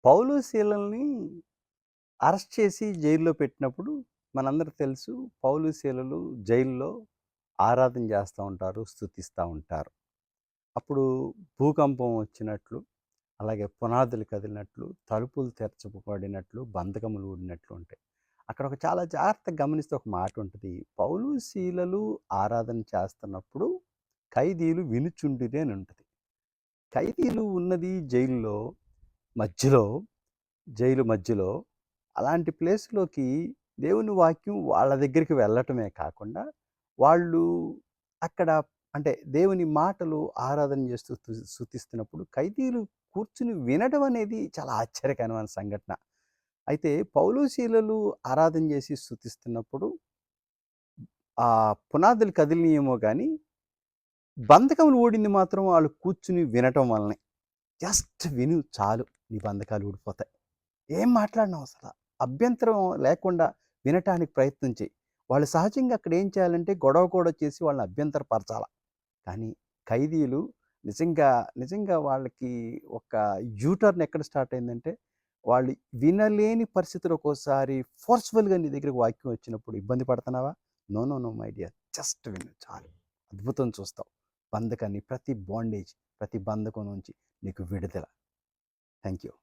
పౌలు శీలల్ని arrest చేసి జైల్లో పెట్టినప్పుడు మనందరికి తెలుసు పౌలు శీలలు జైల్లో ఆరాధన చేస్తూ ఉంటారు, స్తుతిస్తూ ఉంటారు. అప్పుడు భూకంపం వచ్చినట్లు, అలాగే పునాదులు కదిలినట్లు, తలుపులు తెరచబడినట్లు, బంధకములు ఊడినట్లు ఉంటాయి. అక్కడ ఒక చాలా జాగ్రత్తగా గమనిస్తే ఒక మాట ఉంటుంది. పౌలు శీలలు ఆరాధన చేస్తున్నప్పుడు ఖైదీలు వినుచుండిరి అని ఉంటుంది. ఖైదీలు ఉన్నది జైల్లో మధ్యలో, జైలు మధ్యలో. అలాంటి ప్లేస్‌లోకి దేవుని వాక్యం వాళ్ళ దగ్గరికి వెళ్ళటమే కాకుండా, వాళ్ళు అక్కడ అంటే దేవుని మాటలు ఆరాధన చేస్తూ స్తుతిస్తున్నప్పుడు ఖైదీలు కూర్చొని వినడం అనేది చాలా ఆశ్చర్యకరమైన సంఘటన. అయితే పౌలు, శీలలు ఆరాధన చేసి స్తుతిస్తున్నప్పుడు పునాదులు కదిలినియేమో గానీ, బంధకములు ఊడింది మాత్రం ఆళ్ళు కూర్చొని వినటం వల్లనే. జస్ట్ విను చాలు నీ బంధకాలు ఊడిపోతాయి. ఏం మాట్లాడనవసర. అభ్యంతరం లేకుండా వినటానికి ప్రయత్నం చెయి. వాళ్ళు సహజంగా అక్కడ ఏం చేయాలంటే గొడవ కూడా చేసి వాళ్ళని అభ్యంతరపరచాల. కానీ ఖైదీలు నిజంగా, నిజంగా వాళ్ళకి ఒక యూటర్న్ ఎక్కడ స్టార్ట్ అయిందంటే, వాళ్ళు వినలేని పరిస్థితిలో ఒక్కోసారి ఫోర్స్‌ఫుల్‌గా నీ దగ్గరికి వాక్యం వచ్చినప్పుడు ఇబ్బంది పడుతున్నావా? No, no, no my dear. Just విను చాలు. అద్భుతం చూస్తావు. బంధకాన్ని ప్రతి బాండేజ్, ప్రతి బంధకం నుంచి నీకు విడుదల. Thank you.